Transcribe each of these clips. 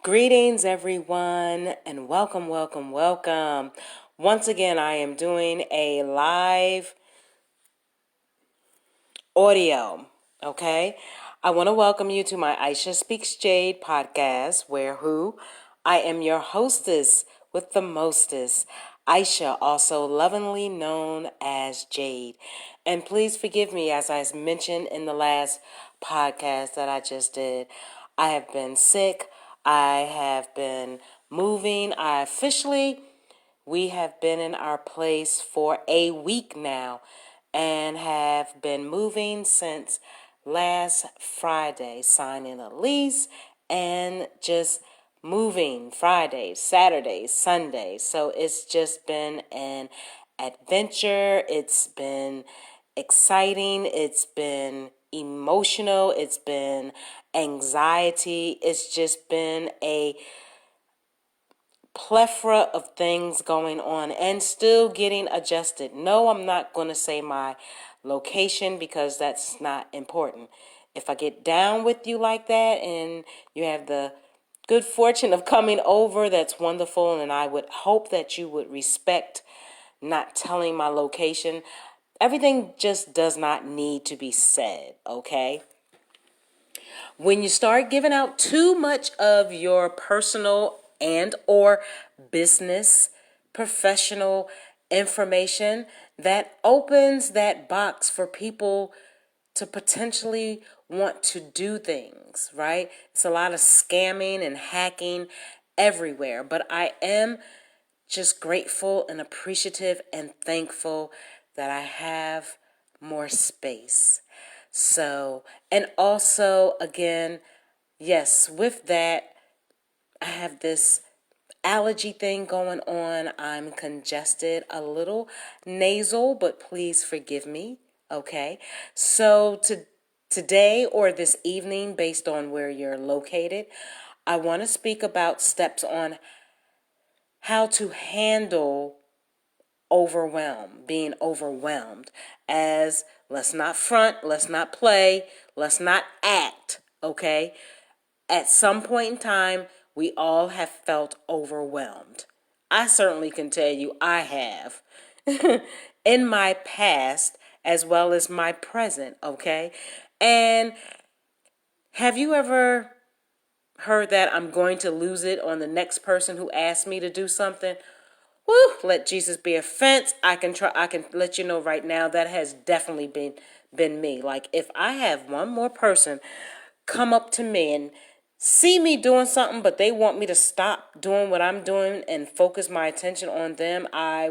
Greetings, everyone, and welcome, welcome, welcome. Once again, I am doing a live audio, okay? I want to welcome you to my Aisha Speaks Jade podcast, I am your hostess with the mostest, Aisha, also lovingly known as Jade. And please forgive me, as I mentioned in the last podcast that I just did, I have been sick. I have been moving. We have been in our place for a week now and have been moving since last Friday, signing a lease and just moving Fridays, Saturdays, Sundays. So it's just been an adventure. It's been exciting. It's been emotional. It's been anxiety. It's just been a plethora of things going on and still getting adjusted. No, I'm not going to say my location because that's not important. If I get down with you like that and you have the good fortune of coming over, that's wonderful. And I would hope that you would respect not telling my location. Everything just does not need to be said, okay? When you start giving out too much of your personal and or business, professional information, that opens that box for people to potentially want to do things, right? It's a lot of scamming and hacking everywhere, but I am just grateful and appreciative and thankful that I have more space. So, and also, again, yes, with that, I have this allergy thing going on. I'm congested, a little nasal, but please forgive me, okay? So, today or this evening, based on where you're located, I want to speak about steps on how to handle being overwhelmed. As let's not front, let's not play, let's not act, okay? At some point in time, we all have felt overwhelmed. I certainly can tell you I have in my past as well as my present, okay? And have you ever heard that I'm going to lose it on the next person who asks me to do something? Woo, let Jesus be a fence. I can let you know right now that has definitely been me. Like if I have one more person come up to me and see me doing something, but they want me to stop doing what I'm doing and focus my attention on them, I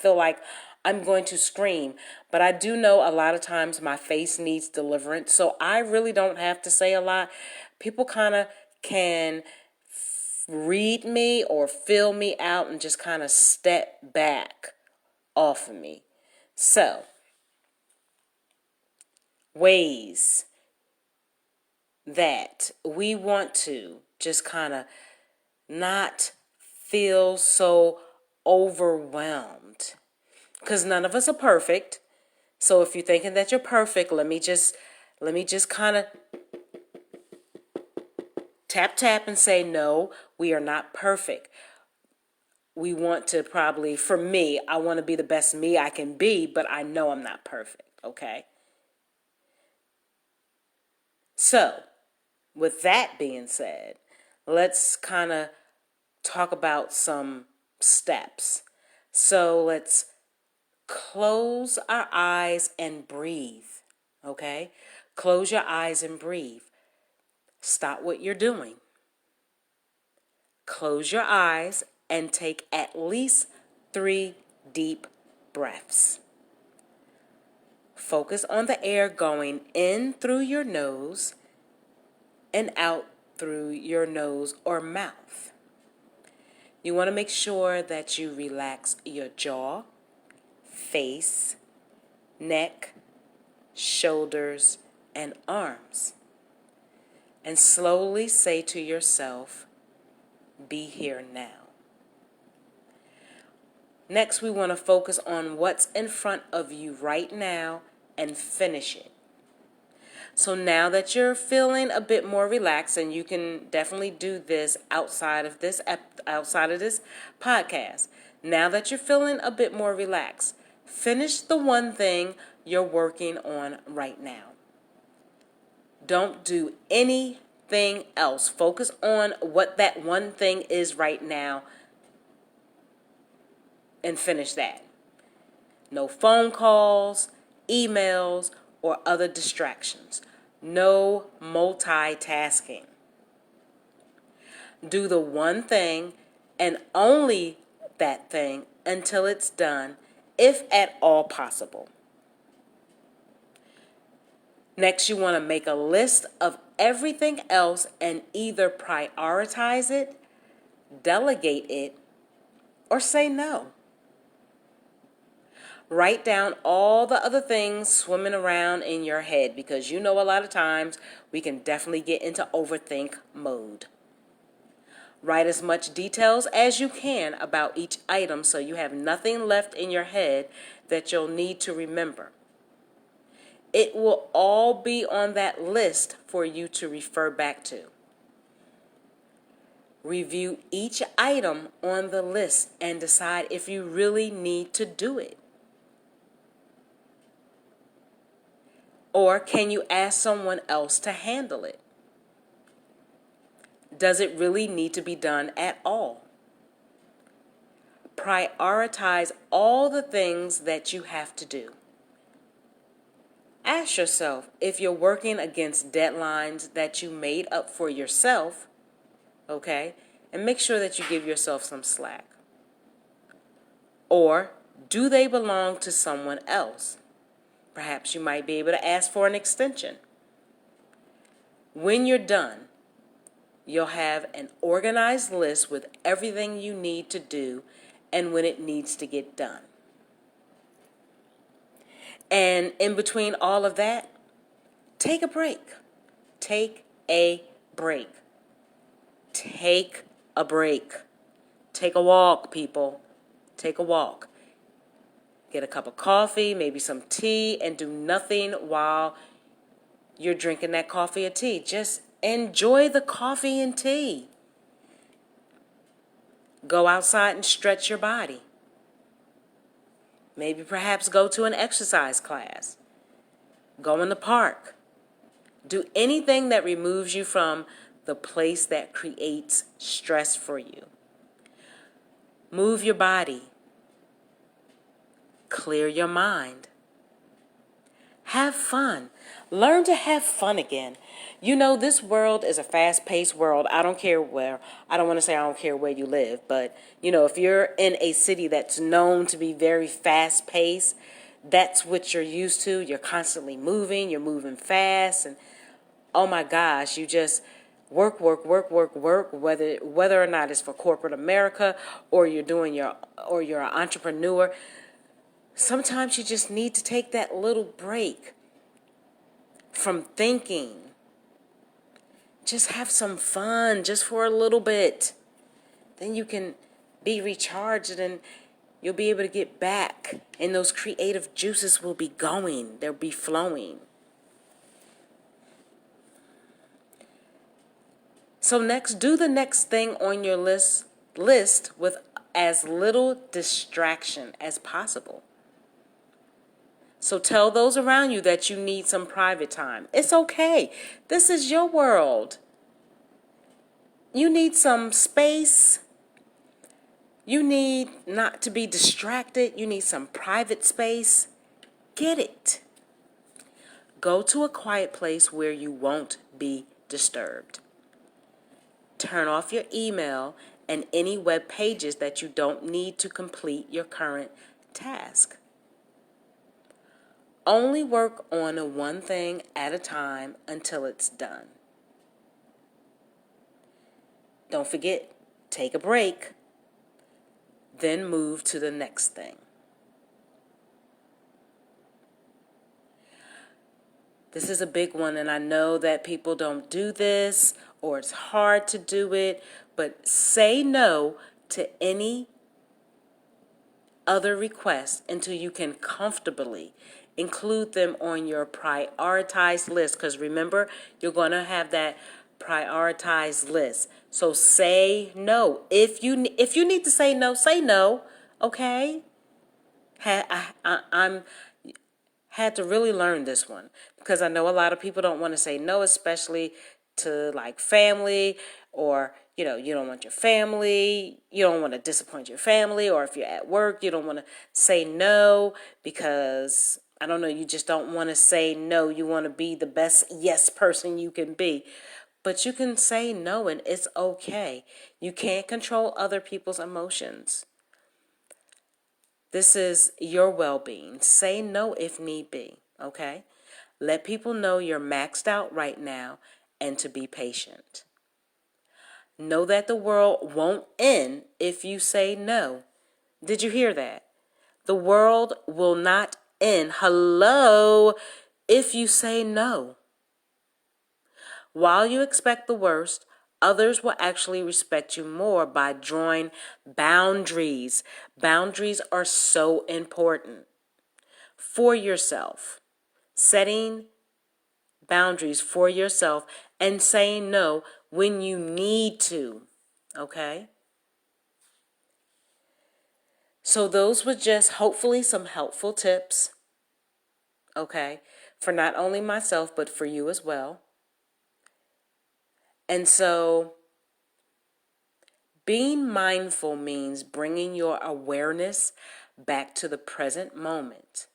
feel like I'm going to scream. But I do know a lot of times my face needs deliverance, so I really don't have to say a lot. People kind of can read me or fill me out and just kind of step back off of me. So, ways that we want to just kind of not feel so overwhelmed. Because none of us are perfect. So if you're thinking that you're perfect, let me just kind of tap and say, no, we are not perfect. We want to probably, for me, I want to be the best me I can be, but I know I'm not perfect, okay? So, with that being said, let's kind of talk about some steps. So, let's close our eyes and breathe, okay? Close your eyes and breathe. Stop what you're doing. Close your eyes and take at least 3 deep breaths. Focus on the air going in through your nose and out through your nose or mouth. You want to make sure that you relax your jaw, face, neck, shoulders, and arms. And slowly say to yourself, be here now. Next, we want to focus on what's in front of you right now and finish it. So now that you're feeling a bit more relaxed, and you can definitely do this outside of this podcast. Now that you're feeling a bit more relaxed, finish the one thing you're working on right now. Don't do anything else. Focus on what that one thing is right now and finish that. No phone calls, emails, or other distractions. No multitasking. Do the one thing and only that thing until it's done, if at all possible. Next, you want to make a list of everything else and either prioritize it, delegate it, or say no. Write down all the other things swimming around in your head, because you know a lot of times we can definitely get into overthink mode. Write as much details as you can about each item so you have nothing left in your head that you'll need to remember. It will all be on that list for you to refer back to. Review each item on the list and decide if you really need to do it. Or can you ask someone else to handle it? Does it really need to be done at all? Prioritize all the things that you have to do. Ask yourself if you're working against deadlines that you made up for yourself, okay? And make sure that you give yourself some slack. Or do they belong to someone else? Perhaps you might be able to ask for an extension. When you're done, you'll have an organized list with everything you need to do and when it needs to get done. And in between all of that, take a break. Take a break. Take a break. Take a walk, people. Take a walk. Get a cup of coffee, maybe some tea, and do nothing while you're drinking that coffee or tea. Just enjoy the coffee and tea. Go outside and stretch your body. Maybe perhaps go to an exercise class. Go in the park. Do anything that removes you from the place that creates stress for you. Move your body. Clear your mind. Have fun. Learn to have fun again. You know, this world is a fast-paced world. I don't care where you live, but, you know, if you're in a city that's known to be very fast-paced, that's what you're used to. You're constantly moving. You're moving fast. And, oh, my gosh, you just work, whether or not it's for corporate America or you're an entrepreneur. Sometimes you just need to take that little break from thinking. Just have some fun just for a little bit. Then you can be recharged and you'll be able to get back. And those creative juices will be going. They'll be flowing. So next, do the next thing on your list with as little distraction as possible. So tell those around you that you need some private time. It's okay. This is your world. You need some space. You need not to be distracted. You need some private space. Get it. Go to a quiet place where you won't be disturbed. Turn off your email and any web pages that you don't need to complete your current task. Only work on one thing at a time until it's done. Don't forget, take a break, then move to the next thing. This is a big one, and I know that people don't do this or it's hard to do it, but say no to any other request until you can comfortably Include them on your prioritized list, because remember, you're going to have that prioritized list. So say no. If you need to say no, say no. Okay? I'm had to really learn this one, because I know a lot of people don't want to say no, especially to like family, or you don't want your family, you don't want to disappoint your family, or if you're at work, you don't want to say no because I don't know, you just don't want to say no. You want to be the best yes person you can be. But you can say no and it's okay. You can't control other people's emotions. This is your well-being. Say no if need be, okay? Let people know you're maxed out right now and to be patient. Know that the world won't end if you say no. Did you hear that? The world will not end. Hello, if you say no. While you expect the worst, others will actually respect you more by drawing boundaries. Boundaries are so important for yourself. Setting boundaries for yourself and saying no when you need to. Okay? So those were just hopefully some helpful tips. Okay? For not only myself, but for you as well. And so being mindful means bringing your awareness back to the present moment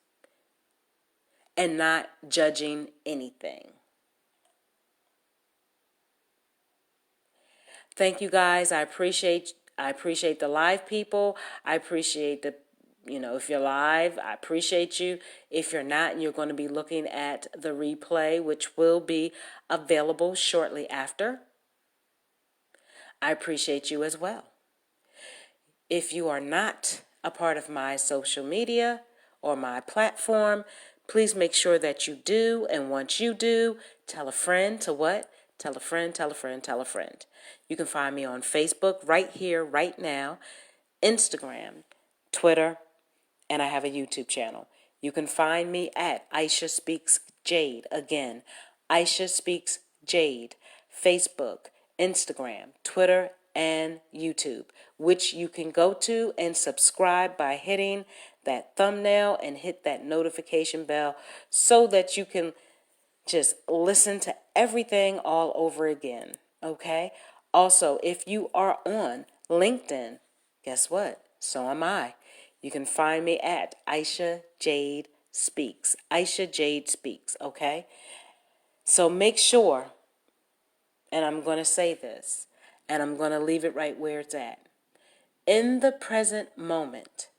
and not judging anything. Thank you guys. I appreciate the live people. I appreciate if you're live, I appreciate you. If you're not, and you're going to be looking at the replay, which will be available shortly after, I appreciate you as well. If you are not a part of my social media or my platform, please make sure that you do. And once you do, tell a friend to what? Tell a friend, tell a friend, tell a friend. You can find me on Facebook right here, right now, Instagram, Twitter, and I have a YouTube channel. You can find me at Aisha Speaks Jade. Again, Aisha Speaks Jade. Facebook, Instagram, Twitter, and YouTube, which you can go to and subscribe by hitting that thumbnail and hit that notification bell so that you can just listen to everything all over again. Okay? Also, if you are on LinkedIn, guess what? So am I. You can find me at Aisha Jade Speaks. Aisha Jade Speaks, okay? So make sure, and I'm going to say this, and I'm going to leave it right where it's at. In the present moment,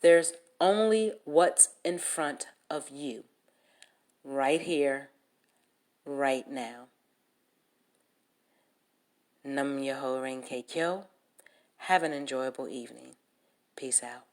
there's only what's in front of you, right here, right now. Nam Yoho Renge Kyo. Have an enjoyable evening. Peace out.